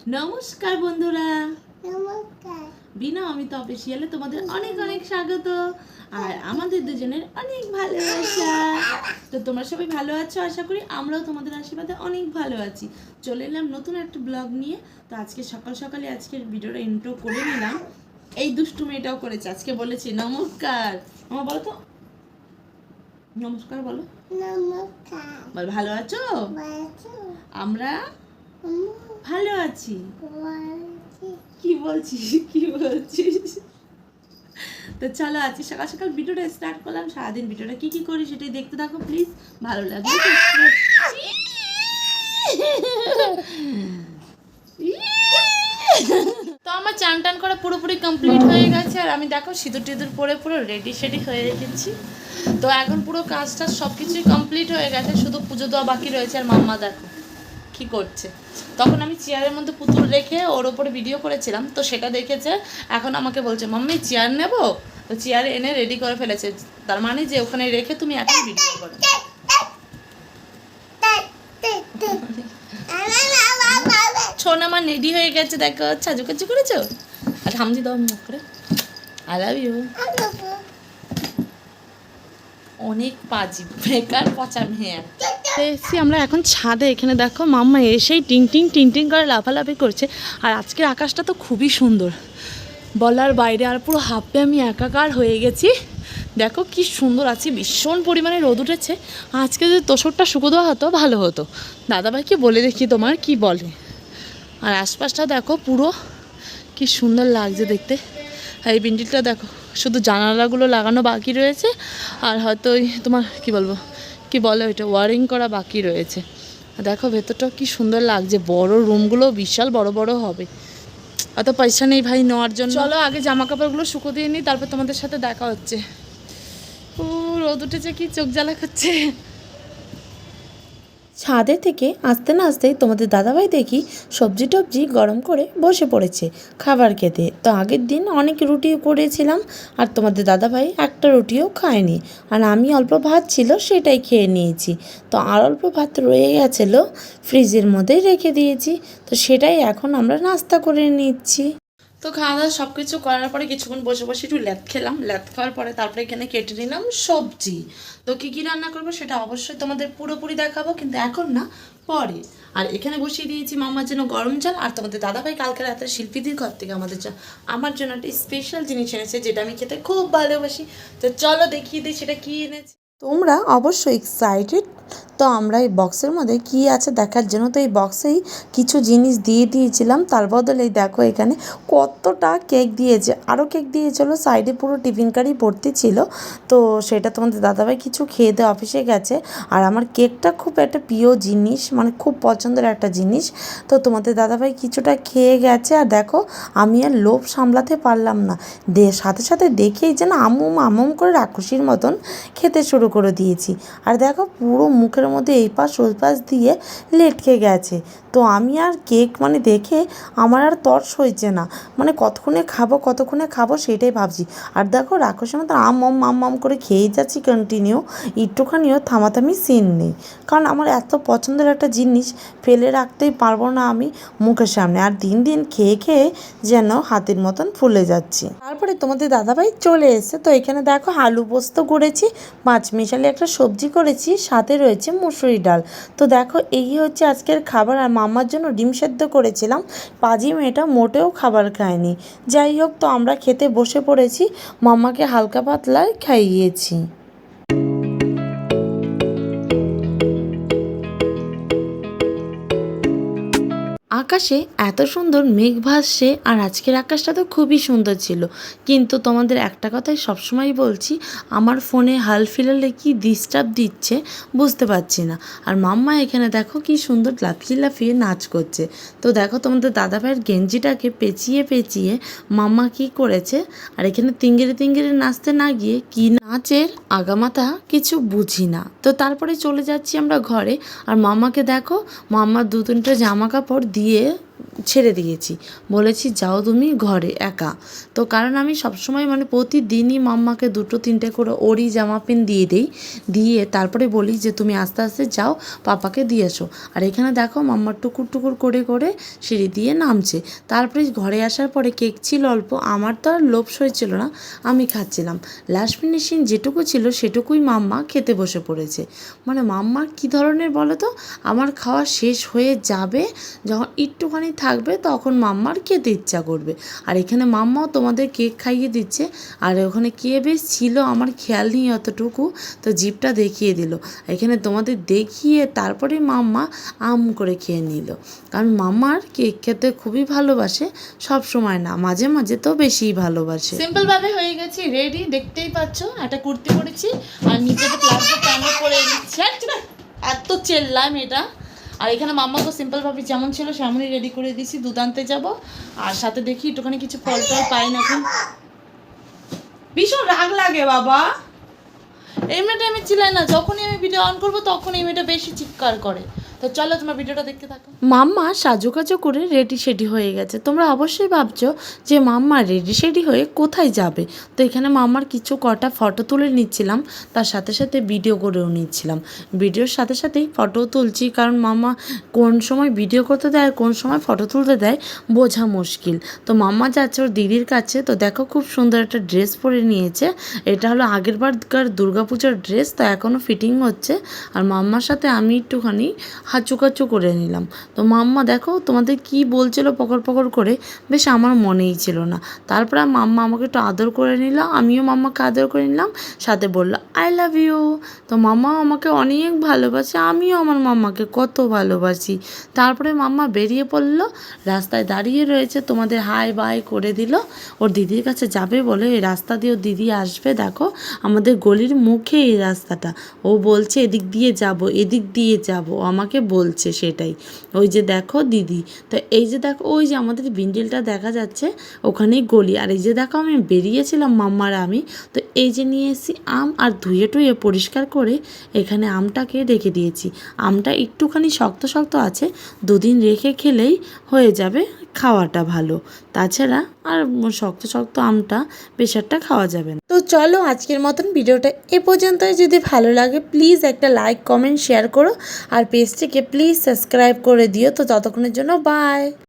নমস্কার বন্ধুরা, নমস্কার। বিনা অমিত অফিসিয়ালে তোমাদের অনেক অনেক স্বাগত আর আমাদের দুজনের অনেক ভালোবাসা। তো তোমরা সবাই ভালো আছো আশা করি, আমরাও তোমাদের আশীর্বাদে অনেক ভালো আছি। চলে এলাম নতুন একটা ব্লগ নিয়ে। তো আজকে সকাল সকালে আজকের ভিডিওটা ইন্ট্রো করে নিলাম। এই দুষ্টু মেয়েটাও করেছে, আজকে বলেছি নমস্কার। আমার বলো তো, নমস্কার বলো। নমস্কার। বল ভালো আছো? বাজু। আমরা ভালো আছি। বাজু। কি বলছিস? তো চলো আজকে সকাল সকাল ভিডিওটা স্টার্ট করলাম। সারাদিন ভিডিওটা কি কি করি সেটাই দেখতে থাকো প্লিজ। ভালো লাগবে তো আমার চান টান করা পুরোপুরি কমপ্লিট হয়ে গেছে আর আমি দেখো সিঁদুর টিঁদুর পরে পুরো রেডি শেডি হয়ে রেখেছি। তো এখন পুরো কাজটা সব কিছুই কমপ্লিট হয়ে গেছে, শুধু পুজো দেওয়া বাকি রয়েছে। আর মাম্মা দেখো কি করছে। তখন আমি চেয়ারের মধ্যে পুতুল রেখে ওর ওপরে ভিডিও করেছিলাম, তো সেটা দেখেছে। এখন আমাকে বলছে মাম্মি চেয়ার নেবো, তো চেয়ার এনে রেডি করে ফেলেছে। তার মানে যে ওখানে রেখে তুমি এখন ভিডিও করো। ছোন আমার রেডি হয়ে গেছে, দেখো সাজুকাজু করেছো। আর হামজি দাও মুখ করে, আই লাভ ইউ। অনেক পাজি বেকার পচা মেয়ে। এসেছি আমরা এখন ছাদে। এখানে দেখো মাম্মা এসেই টিং টিং টিং টিং করে লাফালাফি করছে। আর আজকের আকাশটা তো খুবই সুন্দর, বলার বাইরে। আর পুরো হাফে আমি একাকার হয়ে গেছি। দেখো কি সুন্দর আছি, ভীষণ পরিমাণে রোদ উঠেছে। আজকে যদি তোষকটা শুকো দেওয়া হতো ভালো হতো। দাদাভাইকে বলে দেখি তোমার কি বলে। আর আশপাশটা দেখো পুরো কি সুন্দর লাগছে দেখতে। আর এই বিন্ডিলটা দেখো, শুধু জানালাগুলো লাগানো বাকি রয়েছে। আর হয়তো ওই তোমার কি বলবো, কি বলে ওইটা, ওয়ারিং করা বাকি রয়েছে। দেখো ভেতরটাও কি সুন্দর লাগছে, বড় রুমগুলো বিশাল বড় বড় হবে। অত পয়সা নেই ভাই নেওয়ার জন্য। চলো আগে জামা কাপড়গুলো শুকো দিয়ে নিই, তারপর তোমাদের সাথে দেখা হচ্ছে। ও রোদ উঠেছে, কি চোখ জ্বালা করছে। ছাদে থেকে আসতে না আসতেই তোমাদের দাদাভাই দেখি সবজি টবজি গরম করে বসে পড়েছে খাবার খেতে। তো আগের দিন অনেক রুটি করেছিলাম আর তোমাদের দাদাভাই একটা রুটিও খায়নি। আর আমি অল্প ভাত ছিল সেটাই খেয়ে নিয়েছি। তো আর অল্প ভাত রয়ে গেছিলো, ফ্রিজের মধ্যেই রেখে দিয়েছি। তো সেটাই এখন আমরা নাস্তা করে নিচ্ছি। তো খাওয়া দাওয়া সব কিছু করার পরে কিছুক্ষণ বসে বসে একটু ল্যাদ খেলাম। ল্যাদ খাওয়ার পরে তারপরে এখানে কেটে নিলাম সবজি। তো কী কী রান্না করবো সেটা অবশ্যই তোমাদের পুরোপুরি দেখাবো, কিন্তু এখন না, পরে। আর এখানে বসিয়ে দিয়েছি মামার জন্য গরম জল। আর তোমাদের দাদাভাই কালকে রাতে শিল্পীদের ঘর থেকে আমার জন্য একটা স্পেশাল জিনিস এনেছে, যেটা আমি খেতে খুব ভালোবাসি। তো চলো দেখিয়ে দিই সেটা কী এনেছে। তোমরা অবশ্যই এক্সাইটেড। তো আমরা এই বক্সের মধ্যে কী আছে দেখার জন্য, তো এই বক্সেই কিছু জিনিস দিয়ে দিয়েছিলাম। তার বদলে দেখো এখানে কতটা কেক দিয়েছে, আরও কেক দিয়েছিলো সাইডে, পুরো টিফিন কারি ভর্তি ছিল। তো সেটা তোমাদের দাদাভাই কিছু খেয়ে দিয়ে অফিসে গেছে। আর আমার কেকটা খুব একটা প্রিয় জিনিস, মানে খুব পছন্দের একটা জিনিস। তো তোমাদের দাদাভাই কিছুটা খেয়ে গেছে। আর দেখো আমি আর লোভ সামলাতে পারলাম না, সাথে সাথে দেখেই যেন আমুম আমুম করে রাক্ষসীর মতন খেতে শুরু করে দিয়েছি। আর দেখো পুরো মুখের মধ্যে এই পাশ ওই পাশ দিয়ে লেটকে গেছে। তো আমি আর কেক মানে দেখে আমার আর তর্স হয়েছে না, মানে কতক্ষণে খাবো সেটাই ভাবছি। আর দেখো রাক্ষসের মতো আম করে খেয়েই যাচ্ছি কন্টিনিউ, একটুখানিও থামাথামি সিন নেই। কারণ আমার এত পছন্দের একটা জিনিস ফেলে রাখতেই পারবো না আমি মুখের সামনে। আর দিন দিন খেয়ে খেয়ে যেন হাতের মতন ফুলে যাচ্ছি। তারপরে তোমাদের দাদাভাই চলে এসে, তো এখানে দেখো আলু পোস্ত করেছি, পাঁচমিশালি একটা সবজি করেছি, সাথে রয়েছে মুসুরি ডাল। তো দেখো এই হচ্ছে আজকের খাবার। আর মাম্মার জন্য ডিম সেদ্ধ করেছিলাম, পাজি মেয়েটা মোটেও খাবার খায়নি। যাই হোক, তো আমরা খেতে বসে পড়েছি, মাম্মাকে হালকা পাতলায় খাইয়েছি। আকাশে এত সুন্দর মেঘ ভাসছে, আর আজকের আকাশটা তো খুবই সুন্দর ছিল। কিন্তু তোমাদের একটা কথাই সবসময় বলছি, আমার ফোনে হাল ফিলালে কি ডিস্টার্ব দিচ্ছে বুঝতে পারছি না। আর মাম্মা এখানে দেখো কি সুন্দর লাফিয়ে লাফিয়ে নাচ করছে। তো দেখো তোমাদের দাদাভাইয়ের গেঞ্জিটাকে পেঁচিয়ে পেঁচিয়ে মাম্মা কি করেছে। আর এখানে তিঙ্গিরে তিঙ্গিরে নাচতে না গিয়ে কি নাচের আগামাথা কিছু বুঝি না। তো তারপরে চলে যাচ্ছি আমরা ঘরে। আর মাম্মাকে দেখো, মাম্মার দু তিনটে জামা কাপড় দিয়ে ছেড়ে দিয়েছি, বলেছি যাও তুমি ঘরে একা। তো কারণ আমি সবসময় মানে প্রতিদিনই মাম্মাকে 2-3টে করে ওরই জামা প্যান্ট দিয়ে দিই, দিয়ে তারপরে বলি যে তুমি আস্তে আস্তে যাও পাপাকে দিয়ে এসো। আর এখানে দেখো মাম্মা টুকুর টুকুর করে করে সিঁড়ি দিয়ে নামছে। তারপরে ঘরে আসার পরে কেক ছিল অল্প, আমার তো আর লোভ সইছিল না, আমি খাচ্ছিলাম। লাস্ট ফিনিশিং যেটুকু ছিল সেটুকুই মাম্মা খেতে বসে পড়েছে। মানে মাম্মার কী ধরনের বলো তো, আমার খাওয়া শেষ হয়ে যাবে, যখন একটুখানি থাকবে তখন মাম্মার খেতে ইচ্ছা করবে। আর এখানে মাম্মাও তোমাদের কেক খাইয়ে দিচ্ছে। আর ওখানে কে বেশ ছিল আমার খেয়াল নেই অতটুকু, তো জিভটা দেখিয়ে দিল। এখানে তোমাদের দেখিয়ে তারপরে মাম্মা আম করে খেয়ে নিল। কারণ মাম্মার কেক খেতে খুবই ভালোবাসে, সব সময় না, মাঝে মাঝে তো বেশিই ভালোবাসে। সিম্পল ভাবে হয়ে গেছি রেডি, দেখতেই পাচ্ছ একটা কুর্তি পরেছি আর নিচেতে প্লাজো প্যান্ট পরে নিচ্ছে। এত চেল্লাম এটা। আর এখানে মাম্মাকে সিম্পল ভাবে যেমন ছিল সেমনই রেডি করে দিয়েছি, দুধ আনতে যাব। আর সাথে দেখি একটুখানি কিছু ফল টল পাই না এখন। ভীষণ রাগ লাগে বাবা, এই মেয়েটা আমি চিল্লাই না, যখনই আমি ভিডিও অন করবো তখন এই মেয়েটা বেশি চিৎকার করে। তো চলো তোমার ভিডিওটা দেখতে থাকো। মাম্মা সাজুকাজু করে রেডি সেডি হয়ে গেছে। তোমরা অবশ্যই ভাবছো যে মাম্মা রেডি সেডি হয়ে কোথায় যাবে। তো এখানে মাম্মার কিছু কটা ফটো তুলে নিচ্ছিলাম, তার সাথে সাথে ভিডিও করেও নিচ্ছিলাম। ভিডিওর সাথে সাথেই ফটোও তুলছি, কারণ মাম্মা কোন সময় ভিডিও করতে দেয় আর কোন সময় ফটো তুলতে দেয় বোঝা মুশকিল। তো মাম্মা যাচ্ছে ওর দিদির কাছে। তো দেখো খুব সুন্দর একটা ড্রেস পরে নিয়েছে, এটা হলো আগের বারকার দুর্গাপূজার ড্রেস, তো এখনও ফিটিং হচ্ছে। আর মাম্মার সাথে আমি একটুখানি হাঁচুকাচু করে নিলাম। তো মাম্মা দেখো তোমাদের কি বলছিল পকড় পকড় করে, বেশ আমার মনেই ছিল না। তারপরে মাম্মা আমাকে একটু আদর করে নিল, আমিও মাম্মাকে আদর করে নিলাম, সাথে বললো আই লাভ ইউ। তো মাম্মাও আমাকে অনেক ভালোবাসে, আমিও আমার মাম্মাকে কত ভালোবাসি। তারপরে মাম্মা বেরিয়ে পড়লো, রাস্তায় দাঁড়িয়ে রয়েছে, তোমাদের হাই বাই করে দিল। ওর দিদির কাছে যাবে বলে এই রাস্তা দিয়ে ওর দিদি আসবে। দেখো আমাদের গলির মুখে এই রাস্তাটা, ও বলছে এদিক দিয়ে যাব, এদিক দিয়ে যাব, আমাকে বলছে সেটাই। ওই যে দেখো দিদি, তো এই যে দেখো ওই যে আমাদের বিন্ডিলটা দেখা যাচ্ছে, ওখানেই গলি। আর এই যে দেখো আমি বেরিয়েছিলাম মাম্মার আমি, তো এই যে নিয়ে এসেছি আম, আর ধুয়ে টুয়ে পরিষ্কার করে এখানে আমটাকে রেখে দিয়েছি। আমটা একটুখানি শক্ত শক্ত আছে, 2 দিন রেখে খেলেই হয়ে যাবে, খাওয়াটা ভালো। তাছাড়া আর শক্ত শক্ত আমটা প্রেশারটা খাওয়া যাবে না। তো চলো আজকের মতন ভিডিওটা এ পর্যন্তই। যদি ভালো লাগে প্লিজ একটা লাইক কমেন্ট শেয়ার করো, আর পেজটিকে প্লিজ সাবস্ক্রাইব করে দিও। তো ততক্ষণের জন্য বাই।